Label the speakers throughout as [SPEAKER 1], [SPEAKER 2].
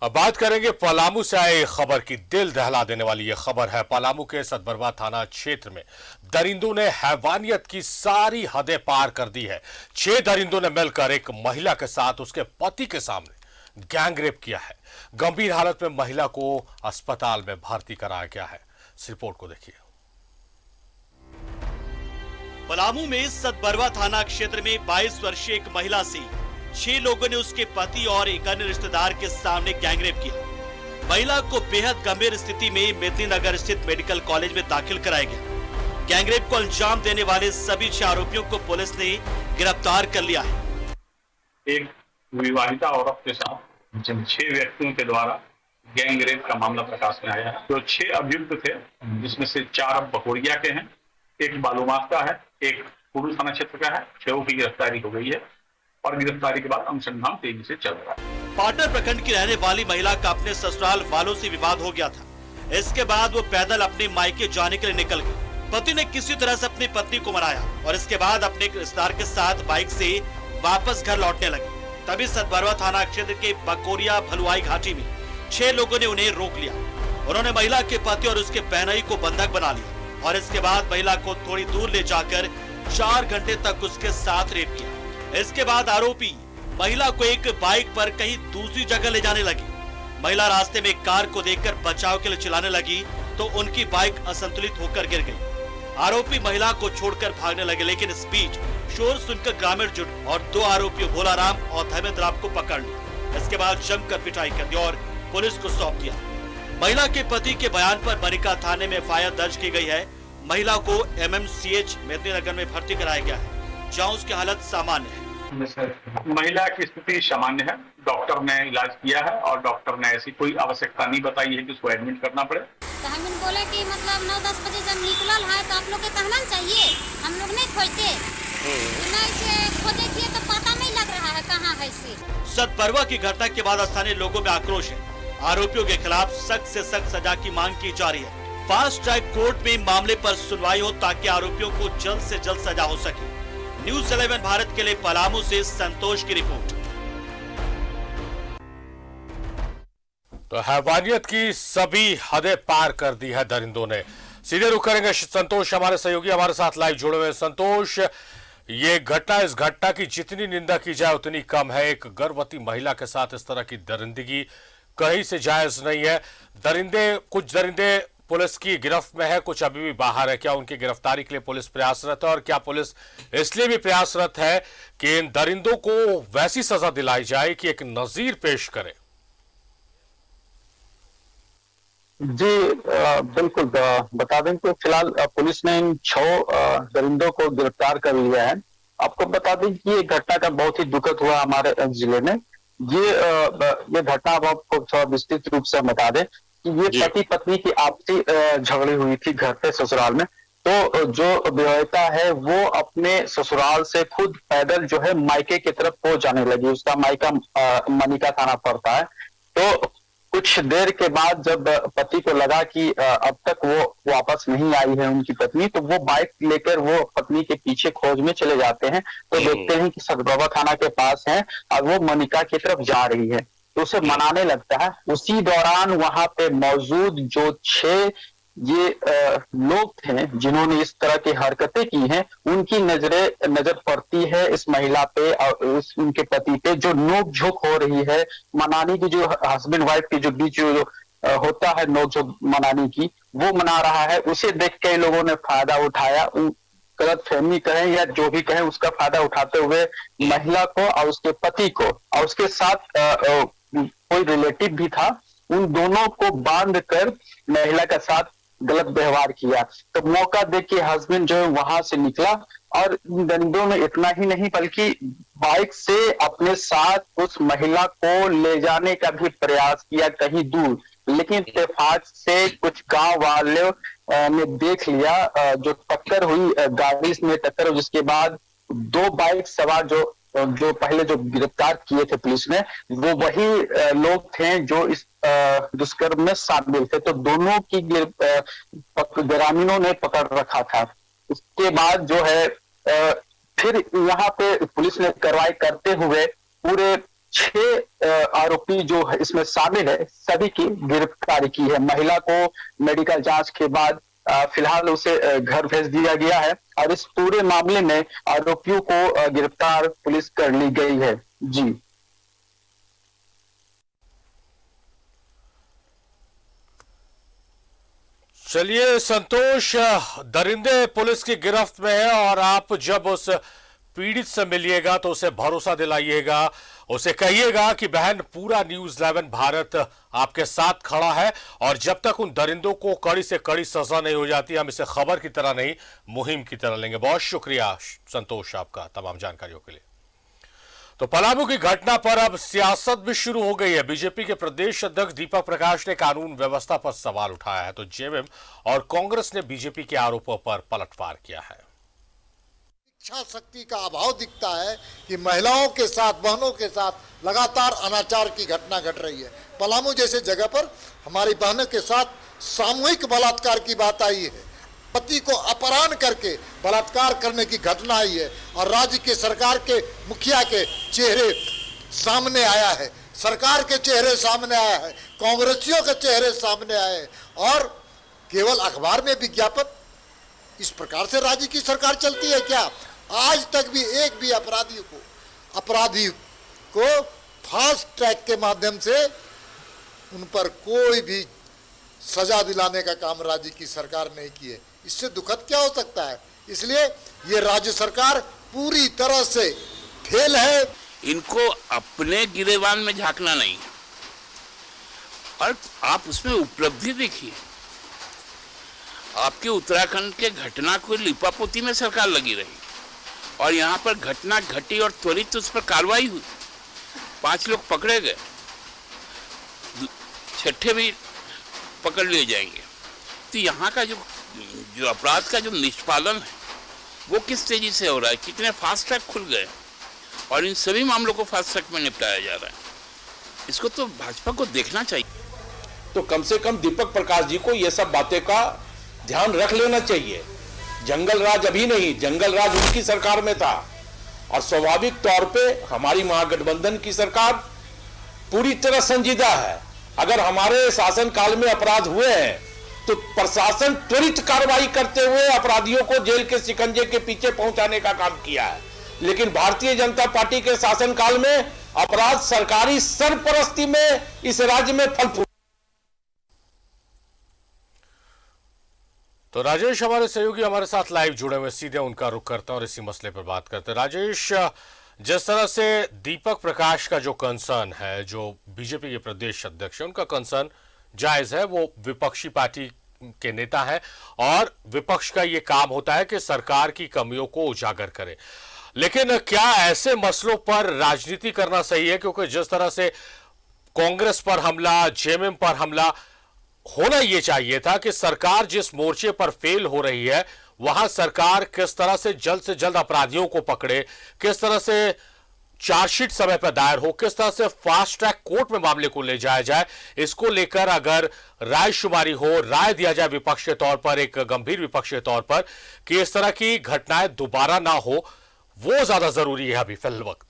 [SPEAKER 1] अब बात करेंगे पलामू से आए खबर की। दिल दहला देने वाली यह खबर है। पलामू के सतबरवा थाना क्षेत्र में दरिंदों ने हैवानियत की सारी हदें पार कर दी है। 6 दरिंदों ने मिलकर एक महिला के साथ उसके पति के सामने गैंगरेप किया है। गंभीर हालत में महिला को अस्पताल में भर्ती कराया गया है। इस रिपोर्ट को देखिए।
[SPEAKER 2] पलामू में सतबरवा थाना क्षेत्र में 22 वर्षीय एक महिला से 6 लोगों ने उसके पति और एक अन्य रिश्तेदार के सामने गैंगरेप किया। महिला को बेहद गंभीर स्थिति में मेदिनीनगर स्थित मेडिकल कॉलेज में दाखिल कराया गया। गैंगरेप को अंजाम देने वाले सभी 6 आरोपियों को पुलिस ने गिरफ्तार कर लिया है।
[SPEAKER 3] एक विवाहिता औरत के साथ जिन 6 व्यक्तियों के द्वारा गैंगरेप का मामला प्रकाश में आया है। जो 6 अभियुक्त थे, जिसमें से 4 बकोरिया के हैं, एक बालूमास का है, एक कुडू थाना क्षेत्र का है। 6 की गिरफ्तारी हो गई है और गिरफ्तारी के बाद अनुसंधान तेजी से चल रहा है।
[SPEAKER 2] पाटन प्रखंड की रहने वाली महिला का अपने ससुराल वालों से विवाद हो गया था। इसके बाद वो पैदल अपने मायके जाने के लिए निकल गई। पति ने किसी तरह से अपनी पत्नी को मनाया और इसके बाद अपने रिश्तेदार के साथ बाइक से वापस घर लौटने लगे। तभी सतबरवा थाना क्षेत्र के बकोरिया भलुआई घाटी में 6 लोगों ने उन्हें रोक लिया। उन्होंने महिला के पति और उसके बहनोई को बंधक बना लिया और इसके बाद महिला को थोड़ी दूर ले जाकर 4 घंटे तक उसके साथ रेप किया। इसके बाद आरोपी महिला को एक बाइक पर कहीं दूसरी जगह ले जाने लगी। महिला रास्ते में कार को देखकर बचाव के लिए चिल्लाने लगी तो उनकी बाइक असंतुलित होकर गिर गई। आरोपी महिला को छोड़कर भागने लगे, लेकिन इस बीच शोर सुनकर ग्रामीण जुट और 2 आरोपियों भोलाराम और धर्मेंद्र को पकड़ लिया। इसके बाद जमकर पिटाई कर दी और पुलिस को सौंप दिया। महिला के पति के बयान पर बनिका थाने में एफआईआर दर्ज की गई है। महिला को एमएमसीएच मेदिनीनगर में भर्ती कराया गया है, जहां उसकी हालत सामान्य है।
[SPEAKER 3] महिला की स्थिति सामान्य है। डॉक्टर ने इलाज किया है और डॉक्टर ने ऐसी कोई आवश्यकता नहीं बताई है कि उसको एडमिट करना पड़े।
[SPEAKER 4] तो हम बोले कि मतलब 9-10 बजे जब निकलल है तो आप लोग के कहना चाहिए, हम लोग नहीं खोजते। बिना इसे खोजे किए तो पता नहीं लग रहा है कहाँ है इसे।
[SPEAKER 2] सतबरवा की घटना के बाद स्थानीय लोगों में आक्रोश है। आरोपियों के खिलाफ सख्त से सख्त सजा की मांग की जा रही है। फास्ट ट्रैक कोर्ट में मामले पर सुनवाई हो ताकि आरोपियों को जल्द से जल्द सजा हो सके। न्यूज़ 11 भारत के लिए पलामू से संतोष की रिपोर्ट।
[SPEAKER 1] तो हैवानियत की सभी हदें पार कर दी है दरिंदों ने। सीधे रुख करेंगे संतोष, हमारे सहयोगी हमारे साथ लाइव जुड़े हुए। संतोष, ये घटना, इस घटना की जितनी निंदा की जाए उतनी कम है। एक गर्भवती महिला के साथ इस तरह की दरिंदगी कहीं से जायज नहीं है। कुछ दरिंदे पुलिस की गिरफ्त में है, कुछ अभी भी बाहर है। क्या उनकी गिरफ्तारी के लिए पुलिस प्रयासरत है और क्या पुलिस इसलिए भी प्रयासरत है कि इन दरिंदों को वैसी सजा दिलाई जाए कि एक नजीर पेश करे?
[SPEAKER 5] जी बिल्कुल, बता दें तो फिलहाल पुलिस ने इन 6 दरिंदों को गिरफ्तार कर लिया है। आपको बता दें कि ये घटना का बहुत ही दुखद हुआ हमारे जिले में। ये घटना आपको थोड़ा विस्तृत रूप से बता दें कि ये पति पत्नी की आपसी झगड़ी हुई थी घर पे ससुराल में। तो जो विवाहिता है वो अपने ससुराल से खुद पैदल जो है मायके की तरफ पहुंच जाने लगी। उसका मायका मनिका थाना पड़ता है। तो कुछ देर के बाद जब पति को लगा कि अब तक वो वापस नहीं आई है उनकी पत्नी, तो वो बाइक लेकर वो पत्नी के पीछे खोज में चले जाते हैं। तो देखते हैं कि सतबरवा थाना के पास है और वो मनिका की तरफ जा रही है, तो उसे मनाने लगता है। उसी दौरान वहां पे मौजूद जो 6 ये लोग थे जिन्होंने इस तरह की हरकतें की हैं, उनकी नजर पड़ती है इस महिला पे और उनके पति पे। जो नोक-झोंक हो रही है, मनाने की, जो हस्बैंड वाइफ के जो बीच जो होता है नोक-झोंक मनाने की, वो मना रहा है। उसे देख के लोगों ने फायदा उठाया, गलत फहमी कहें या जो भी कहें, उसका फायदा उठाते हुए महिला को और उसके पति को और उसके साथ कोई रिलेटिव भी था, उन दोनों को बांध कर महिला के साथ गलत व्यवहार किया। तो मौका देख के हस्बैंड जो है वहां से निकला और दरिंदों ने इतना ही नहीं बल्कि बाइक से अपने साथ उस महिला को ले जाने का भी प्रयास किया कहीं दूर। लेकिन इत्तेफाक से कुछ गांव वाले ने देख लिया, जो टक्कर हुई, गाड़ी में टक्कर हुई, जिसके बाद 2 बाइक सवार जो पहले जो गिरफ्तार किए थे पुलिस ने, वो वही लोग थे जो इस दुष्कर्म में शामिल थे। तो दोनों की ग्रामीणों ने पकड़ रखा था। उसके बाद जो है फिर यहाँ पे पुलिस ने कार्रवाई करते हुए पूरे 6 आरोपी जो इसमें शामिल है सभी की गिरफ्तारी की है। महिला को मेडिकल जांच के बाद फिलहाल उसे घर भेज दिया गया है और इस पूरे मामले में आरोपियों को गिरफ्तार पुलिस कर ली गई है। जी
[SPEAKER 1] चलिए संतोष, दरिंदे पुलिस की गिरफ्त में है और आप जब उस पीड़ित से मिलिएगा तो उसे भरोसा दिलाइएगा, उसे कहिएगा कि बहन पूरा न्यूज़ 11 भारत आपके साथ खड़ा है और जब तक उन दरिंदों को कड़ी से कड़ी सजा नहीं हो जाती हम इसे खबर की तरह नहीं मुहिम की तरह लेंगे। बहुत शुक्रिया संतोष आपका तमाम जानकारियों के लिए। तो पलामू की घटना पर अब सियासत भी शुरू हो गई है। बीजेपी के प्रदेश अध्यक्ष दीपक प्रकाश ने कानून व्यवस्था पर सवाल उठाया है तो जेएमएम और कांग्रेस ने बीजेपी के आरोपों पर पलटवार किया है।
[SPEAKER 6] इच्छा शक्ति का अभाव दिखता है कि महिलाओं के साथ, बहनों के साथ लगातार अनाचार की घटना घट रही है। पलामू जैसे जगह पर हमारी बहनों के साथ सामूहिक बलात्कार की बात आई है, पति को अपहरण करके बलात्कार करने की घटना आई है और राज्य के सरकार के मुखिया के चेहरे सामने आया है, सरकार के चेहरे सामने आया है, कांग्रेसियों के चेहरे सामने आए हैं और केवल अखबार में विज्ञापन। इस प्रकार से राज्य की सरकार चलती है क्या? आज तक भी एक भी अपराधी को फास्ट ट्रैक के माध्यम से उन पर कोई भी सजा दिलाने का काम राज्य की सरकार नहीं की है। इससे दुखद क्या हो सकता है? इसलिए ये राज्य सरकार पूरी तरह से फेल है।
[SPEAKER 7] इनको अपने गिरेबान में झांकना नहीं और आप उसमें उपलब्धि देखिए। आपके उत्तराखंड के घटना को लिपापोती में सरकार लगी रही और यहाँ पर घटना घटी और त्वरित उस पर कार्रवाई हुई, 5 लोग पकड़े गए, 6ठे भी पकड़ लिए जाएंगे। तो यहाँ का जो अपराध का जो निष्पादन है वो किस तेजी से हो रहा है, कितने फास्ट ट्रैक खुल गए और इन सभी मामलों को फास्ट ट्रैक में निपटाया जा रहा है। इसको तो भाजपा को देखना चाहिए।
[SPEAKER 8] तो कम से कम दीपक प्रकाश जी को ये सब बातें का ध्यान रख लेना चाहिए। जंगल राज अभी नहीं, जंगल राज उनकी सरकार में था और स्वाभाविक तौर पे हमारी महागठबंधन की सरकार पूरी तरह संजीदा है। अगर हमारे शासनकाल में अपराध हुए हैं तो प्रशासन त्वरित कार्रवाई करते हुए अपराधियों को जेल के शिकंजे के पीछे पहुंचाने का काम किया है। लेकिन भारतीय जनता पार्टी के शासनकाल में अपराध सरकारी सरपरस्ती में इस राज्य में फल फूल।
[SPEAKER 1] तो राजेश हमारे सहयोगी हमारे साथ लाइव जुड़े हुए, सीधे उनका रुख करते हैं और इसी मसले पर बात करते हैं। राजेश, जिस तरह से दीपक प्रकाश का जो कंसर्न है, जो बीजेपी के प्रदेश अध्यक्ष है, उनका कंसर्न जायज है, वो विपक्षी पार्टी के नेता है और विपक्ष का ये काम होता है कि सरकार की कमियों को उजागर करे। लेकिन क्या ऐसे मसलों पर राजनीति करना सही है? क्योंकि जिस तरह से कांग्रेस पर हमला, जेएमएम पर हमला, होना यह चाहिए था कि सरकार जिस मोर्चे पर फेल हो रही है वहां सरकार किस तरह से जल्द अपराधियों को पकड़े, किस तरह से चार्जशीट समय पर दायर हो, किस तरह से फास्ट ट्रैक कोर्ट में मामले को ले जाया जाए। इसको लेकर अगर रायशुमारी हो, राय दिया जाए विपक्ष के तौर पर, एक गंभीर विपक्ष के तौर पर, कि इस तरह की घटनाएं दोबारा ना हो, वो ज्यादा जरूरी है अभी फिल वक्त।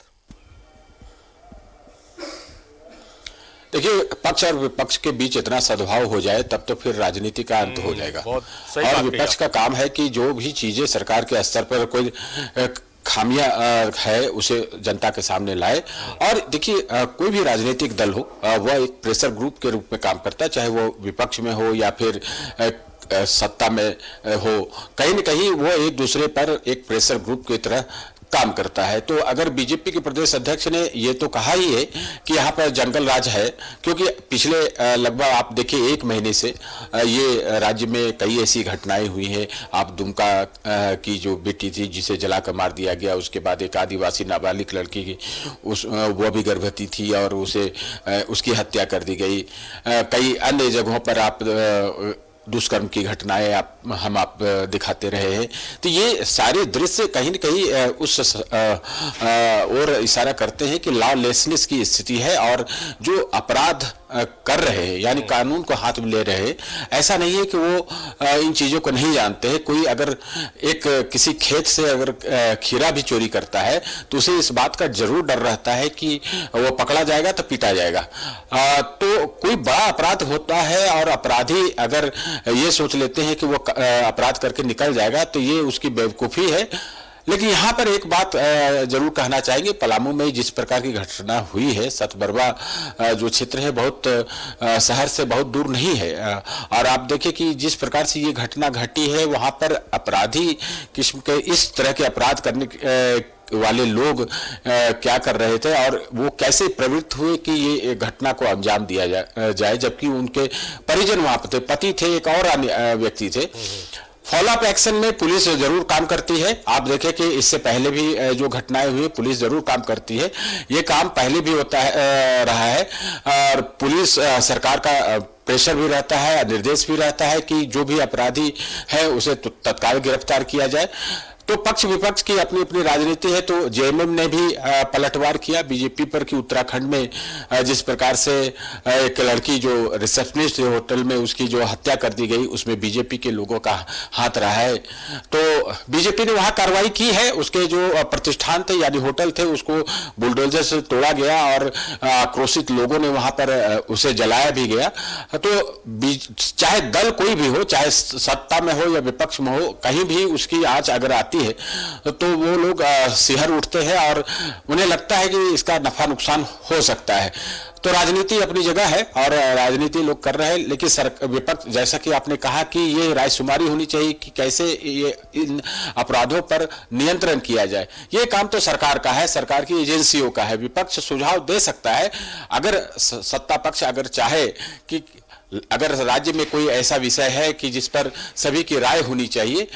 [SPEAKER 9] देखिए, पक्ष और विपक्ष के बीच इतना सद्भाव हो जाए तब तो फिर राजनीति का अंत हो जाएगा। और विपक्ष का काम है कि जो भी चीजें सरकार के स्तर पर कोई खामियां है उसे जनता के सामने लाए। और देखिए, कोई भी राजनीतिक दल हो वह एक प्रेशर ग्रुप के रूप में काम करता है, चाहे वो विपक्ष में हो या फिर सत्ता में हो। कहीं न कहीं वो एक दूसरे पर एक प्रेशर ग्रुप की तरह काम करता है। तो अगर बीजेपी के प्रदेश अध्यक्ष ने ये तो कहा ही है कि यहाँ पर जंगल राज है, क्योंकि पिछले लगभग आप देखिए 1 महीने से ये राज्य में कई ऐसी घटनाएं हुई हैं। आप दुमका की जो बेटी थी जिसे जलाकर मार दिया गया, उसके बाद एक आदिवासी नाबालिग लड़की की वो भी गर्भवती थी और उसकी हत्या कर दी गई। कई अन्य जगहों पर आप दुष्कर्म की घटनाएं हम आप दिखाते रहे हैं। तो ये सारे दृश्य कहीं न कहीं उस और इशारा करते हैं कि लॉलेसनेस की स्थिति है और जो अपराध कर रहे हैं यानी कानून को हाथ में ले रहे हैं, ऐसा नहीं है कि वो इन चीजों को नहीं जानते हैं। कोई अगर एक किसी खेत से अगर खीरा भी चोरी करता है तो उसे इस बात का जरूर डर रहता है कि वो पकड़ा जाएगा तो पीटा जाएगा। तो कोई बड़ा अपराध होता है और अपराधी अगर ये सोच लेते हैं कि वो अपराध करके निकल जाएगा तो ये उसकी बेवकूफी है। लेकिन यहाँ पर एक बात जरूर कहना चाहेंगे, पलामू में जिस प्रकार की घटना हुई है, सतबरवा जो क्षेत्र है बहुत शहर से बहुत दूर नहीं है और आप देखिए कि जिस प्रकार से ये घटना घटी है वहाँ पर अपराधी किस्म के इस तरह के अपराध करने वाले लोग क्या कर रहे थे और वो कैसे प्रवृत्त हुए कि ये घटना को अंजाम दिया जाए, जबकि उनके परिजन वहां पर थे, पति थे, एक और व्यक्ति थे। फॉलोअप एक्शन में पुलिस जरूर काम करती है। आप देखें कि इससे पहले भी जो घटनाएं हुई पुलिस जरूर काम करती है, ये काम पहले भी होता है रहा है और पुलिस सरकार का प्रेशर भी रहता है, निर्देश भी रहता है कि जो भी अपराधी है उसे तत्काल गिरफ्तार किया जाए। तो पक्ष विपक्ष की अपनी अपनी राजनीति है। तो जेएमएम ने भी पलटवार किया बीजेपी पर कि उत्तराखंड में जिस प्रकार से एक लड़की जो रिसेप्शनिस्ट होटल में उसकी जो हत्या कर दी गई उसमें बीजेपी के लोगों का हाथ रहा है। तो बीजेपी ने वहां कार्रवाई की है, उसके जो प्रतिष्ठान थे यानी होटल थे उसको बुलडोजर से तोड़ा गया और आक्रोशित लोगों ने वहां पर उसे जलाया भी गया। तो चाहे दल कोई भी हो, चाहे सत्ता में हो या विपक्ष में हो, कहीं भी उसकी आंच अगर आती है तो वो लोग सिहर उठते हैं और उन्हें लगता है कि इसका नफा नुकसान हो सकता है। तो राजनीति अपनी जगह है और राजनीति लोग कर रहे हैं, लेकिन विपक्ष जैसा कि आपने कहा कि ये रायशुमारी होनी चाहिए कि कैसे ये इन अपराधों पर नियंत्रण किया जाए। ये काम तो सरकार का है, सरकार की एजेंसियों का है। विपक्ष सुझाव दे सकता है अगर सत्ता पक्ष अगर चाहे कि अगर राज्य में कोई ऐसा विषय है कि जिस पर सभी की राय होनी चाहिए।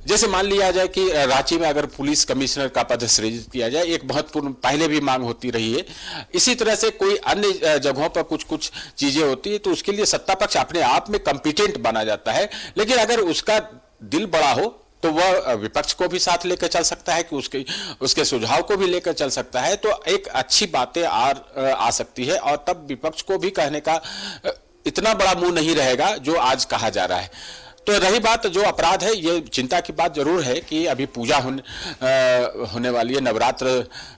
[SPEAKER 9] जैसे मान लिया जाए कि रांची में अगर पुलिस कमिश्नर का पद सृजित किया जाए, एक महत्वपूर्ण पहले भी मांग होती रही है। इसी तरह से कोई अन्य जगहों पर कुछ कुछ चीजें होती है तो उसके लिए सत्ता पक्ष अपने आप में कॉम्पिटेंट बना जाता है। लेकिन अगर उसका दिल बड़ा हो तो वह विपक्ष को भी साथ लेकर चल सकता है कि उसके सुझाव को भी लेकर चल सकता है। तो एक अच्छी बातें आ सकती है और तब विपक्ष को भी कहने का इतना बड़ा मुंह नहीं रहेगा जो आज कहा जा रहा है। तो रही बात जो अपराध है, ये चिंता की बात जरूर है कि अभी पूजा होने वाली है, नवरात्र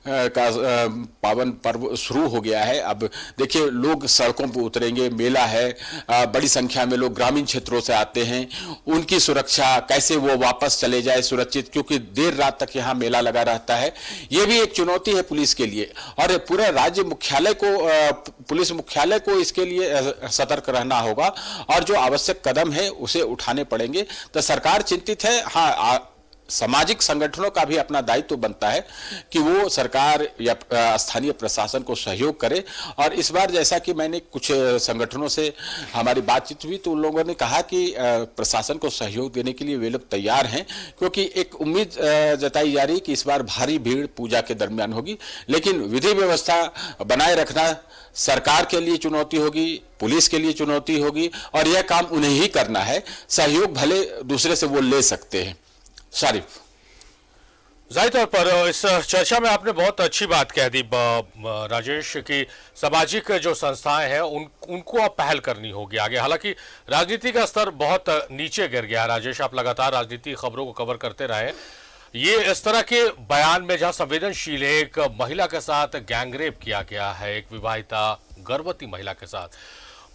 [SPEAKER 9] का पावन पर्व शुरू हो गया है। अब देखिए लोग सड़कों पर उतरेंगे, मेला है, बड़ी संख्या में लोग ग्रामीण क्षेत्रों से आते हैं। उनकी सुरक्षा कैसे वो वापस चले जाए सुरक्षित, क्योंकि देर रात तक यहाँ मेला लगा रहता है। ये भी एक चुनौती है पुलिस के लिए और पूरे राज्य मुख्यालय को, पुलिस मुख्यालय को इसके लिए सतर्क रहना होगा और जो आवश्यक कदम है उसे उठाने पड़ेंगे। तो सरकार चिंतित है। हाँ, सामाजिक संगठनों का भी अपना दायित्व बनता है कि वो सरकार या स्थानीय प्रशासन को सहयोग करे। और इस बार जैसा कि मैंने कुछ संगठनों से हमारी बातचीत हुई तो उन लोगों ने कहा कि प्रशासन को सहयोग देने के लिए वे लोग तैयार हैं, क्योंकि एक उम्मीद जताई जा रही कि इस बार भारी भीड़ पूजा के दरमियान होगी। लेकिन विधि व्यवस्था बनाए रखना सरकार के लिए चुनौती होगी, पुलिस के लिए चुनौती होगी और यह काम उन्हें ही करना है। सहयोग भले दूसरे से वो ले सकते हैं। शारिफ,
[SPEAKER 1] जाहिर तौर पर इस चर्चा में आपने बहुत अच्छी बात कह दी राजेश कि सामाजिक जो संस्थाएं हैं उनको अब पहल करनी होगी आगे। हालांकि राजनीति का स्तर बहुत नीचे गिर गया। राजेश, आप लगातार राजनीति खबरों को कवर करते रहे। ये इस तरह के बयान में जहां संवेदनशील एक महिला के साथ गैंगरेप किया गया है, एक विवाहिता गर्भवती महिला के साथ,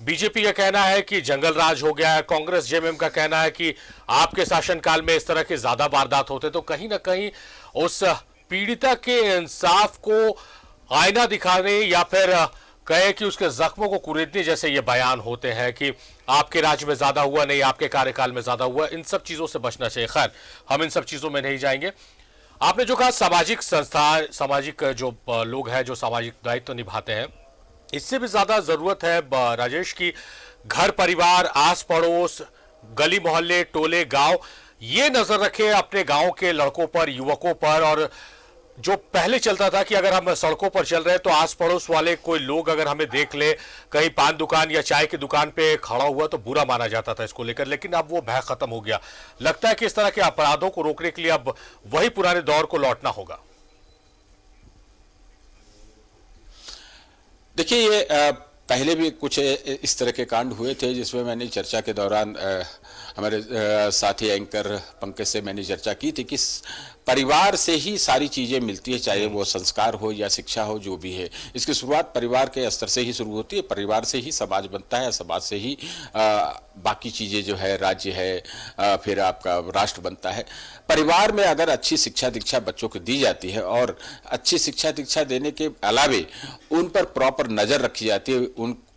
[SPEAKER 1] बीजेपी का कहना है कि जंगल राज हो गया है, कांग्रेस जेएमएम का कहना है कि आपके शासनकाल में इस तरह के ज्यादा वारदात होते। तो कहीं ना कहीं उस पीड़िता के इंसाफ को आईना दिखाने या फिर कहे कि उसके जख्मों को कुरेदने जैसे ये बयान होते हैं कि आपके राज्य में ज्यादा हुआ नहीं, आपके कार्यकाल में ज्यादा हुआ। इन सब चीजों से बचना चाहिए। खैर, हम इन सब चीजों में नहीं जाएंगे। आपने जो कहा सामाजिक संस्था, सामाजिक जो लोग हैं जो सामाजिक दायित्व निभाते हैं, इससे भी ज्यादा जरूरत है राजेश की घर परिवार, आस पड़ोस, गली मोहल्ले, टोले, गांव, ये नजर रखे अपने गांव के लड़कों पर, युवकों पर और जो पहले चलता था कि अगर हम सड़कों पर चल रहे हैं तो आस पड़ोस वाले कोई लोग अगर हमें देख ले कहीं पान दुकान या चाय की दुकान पे खड़ा हुआ तो बुरा माना जाता था इसको लेकर, लेकिन अब वो भय खत्म हो गया। लगता है कि इस तरह के अपराधों को रोकने के लिए अब वही पुराने दौर को लौटना होगा।
[SPEAKER 9] देखिए, ये पहले भी कुछ इस तरह के कांड हुए थे जिसमें मैंने चर्चा के दौरान हमारे साथी एंकर पंकज से मैंने चर्चा की थी कि परिवार से ही सारी चीज़ें मिलती है, चाहे वो संस्कार हो या शिक्षा हो, जो भी है। इसकी शुरुआत परिवार के स्तर से ही शुरू होती है। परिवार से ही समाज बनता है, समाज से ही बाकी चीज़ें जो है, राज्य है, फिर आपका राष्ट्र बनता है। परिवार में अगर अच्छी शिक्षा दीक्षा बच्चों को दी जाती है और अच्छी शिक्षा दीक्षा देने के अलावे उन पर प्रॉपर नज़र रखी जाती है,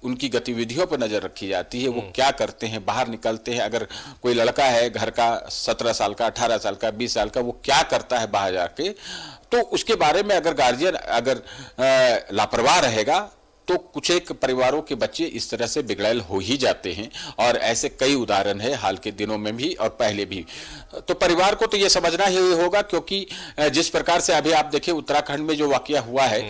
[SPEAKER 9] उनकी गतिविधियों पर नजर रखी जाती है, वो क्या करते हैं, बाहर निकलते हैं, अगर कोई लड़का है घर का 17 साल का, 18 साल का, 20 साल का, वो क्या करता है बाहर जाके, तो उसके बारे में अगर गार्जियन अगर लापरवाह रहेगा तो कुछ एक परिवारों के बच्चे इस तरह से बिगड़ैल हो ही जाते हैं। और ऐसे कई उदाहरण है हाल के दिनों में भी और पहले भी। तो परिवार को तो ये समझना ही होगा, क्योंकि जिस प्रकार से अभी आप देखिए उत्तराखंड में जो वाकया हुआ है,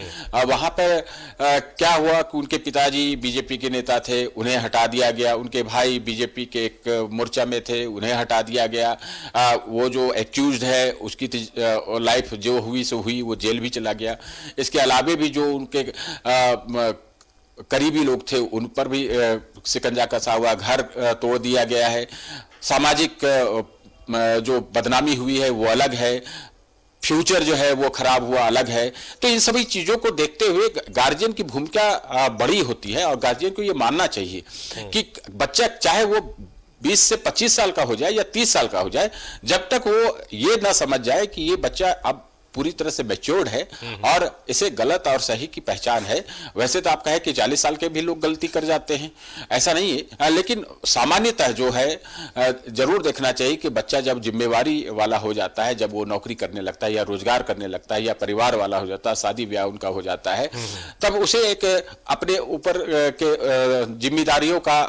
[SPEAKER 9] वहां पर क्या हुआ कि उनके पिताजी बीजेपी के नेता थे, उन्हें हटा दिया गया। उनके भाई बीजेपी के एक मोर्चा में थे, उन्हें हटा दिया गया। वो जो एक्यूज्ड है उसकी लाइफ जो हुई सो हुई, वो जेल भी चला गया। इसके अलावे भी जो उनके करीबी लोग थे उन पर भी शिकंजा कसा हुआ, घर तोड़ दिया गया है। सामाजिक जो बदनामी हुई है वो अलग है, फ्यूचर जो है वो खराब हुआ अलग है। तो इन सभी चीजों को देखते हुए गार्जियन की भूमिका बड़ी होती है और गार्जियन को ये मानना चाहिए कि बच्चा चाहे वो 20 से 25 साल का हो जाए या 30 साल का हो जाए, जब तक वो ये ना समझ जाए कि ये बच्चा अब पूरी तरह से मैच्योर्ड है और इसे गलत और सही की पहचान है। वैसे तो आप कहें कि 40 साल के भी लोग गलती कर जाते हैं, ऐसा नहीं है, लेकिन सामान्यतः जो है जरूर देखना चाहिए कि बच्चा जब जिम्मेवारी वाला हो जाता है, जब वो नौकरी करने लगता है या रोजगार करने लगता है या परिवार वाला हो जाता है, शादी ब्याह उनका हो जाता है, तब उसे एक अपने ऊपर के जिम्मेदारियों का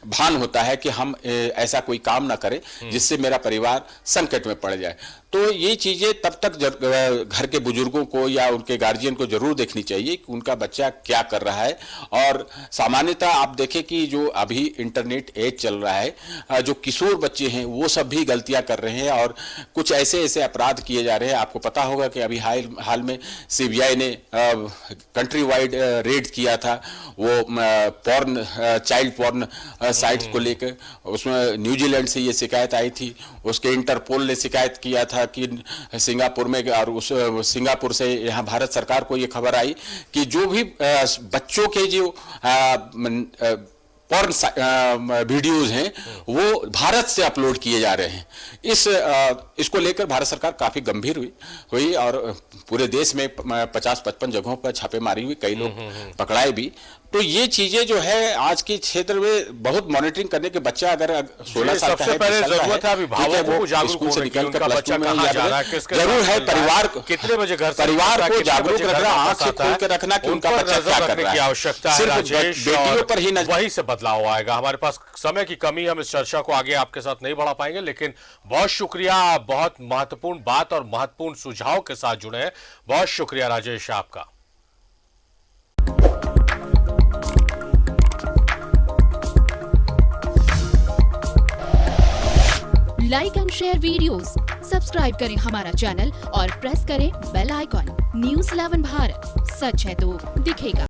[SPEAKER 9] भान होता है कि हम ऐसा कोई काम ना करें जिससे मेरा परिवार संकट में पड़ जाए। तो ये चीजें तब तक घर के बुजुर्गों को या उनके गार्जियन को जरूर देखनी चाहिए कि उनका बच्चा क्या कर रहा है। और सामान्यतः आप देखें कि जो अभी इंटरनेट एज चल रहा है, जो किशोर बच्चे हैं वो सब भी गलतियां कर रहे हैं और कुछ ऐसे ऐसे अपराध किए जा रहे हैं। आपको पता होगा कि अभी हाल में सीबीआई ने कंट्री वाइड रेड किया था, वो पॉर्न चाइल्ड पॉर्न साइट्स को लेकर। उसमें न्यूजीलैंड से ये शिकायत आई थी, उसके इंटरपोल ने शिकायत किया था कि सिंगापुर में, और उस सिंगापुर से यहाँ भारत सरकार को ये खबर आई कि जो भी बच्चों के जो पॉर्न वीडियोज हैं वो भारत से अपलोड किए जा रहे हैं। इसको लेकर भारत सरकार काफी गंभीर हुई और पूरे देश में 50-55 जगहों पर छापेमारी हुई, कई लोग पकड़ाए भी। तो ये चीजें जो है आज के क्षेत्र में बहुत मॉनिटरिंग करने के बच्चा अगर 16 साल का है,
[SPEAKER 1] पहले जरूरत है अभिभावकों को जागरूक
[SPEAKER 9] स्कूल से निकल कर
[SPEAKER 1] बच्चा कहां जा रहा है, किसके
[SPEAKER 9] जरूर है परिवार को,
[SPEAKER 1] कितने बजे घर से
[SPEAKER 9] परिवार को जागरूक रखना, आंख से खोल कर रखना कि उनका बच्चा क्या कर रहा है।
[SPEAKER 1] आवश्यकता है राजेश,
[SPEAKER 9] बेटियों पर ही
[SPEAKER 1] वहीं से बदलाव आएगा। हमारे पास समय की कमी, हम इस चर्चा को आगे आपके साथ नहीं बढ़ा पाएंगे, लेकिन बहुत शुक्रिया, बहुत महत्वपूर्ण बात और महत्वपूर्ण सुझाव के साथ जुड़े हैं। बहुत शुक्रिया राजेश आपका।
[SPEAKER 10] Like and share videos, subscribe करें हमारा चैनल और प्रेस करें बेल आइकॉन। न्यूज़ 11 भारत, सच है तो दिखेगा।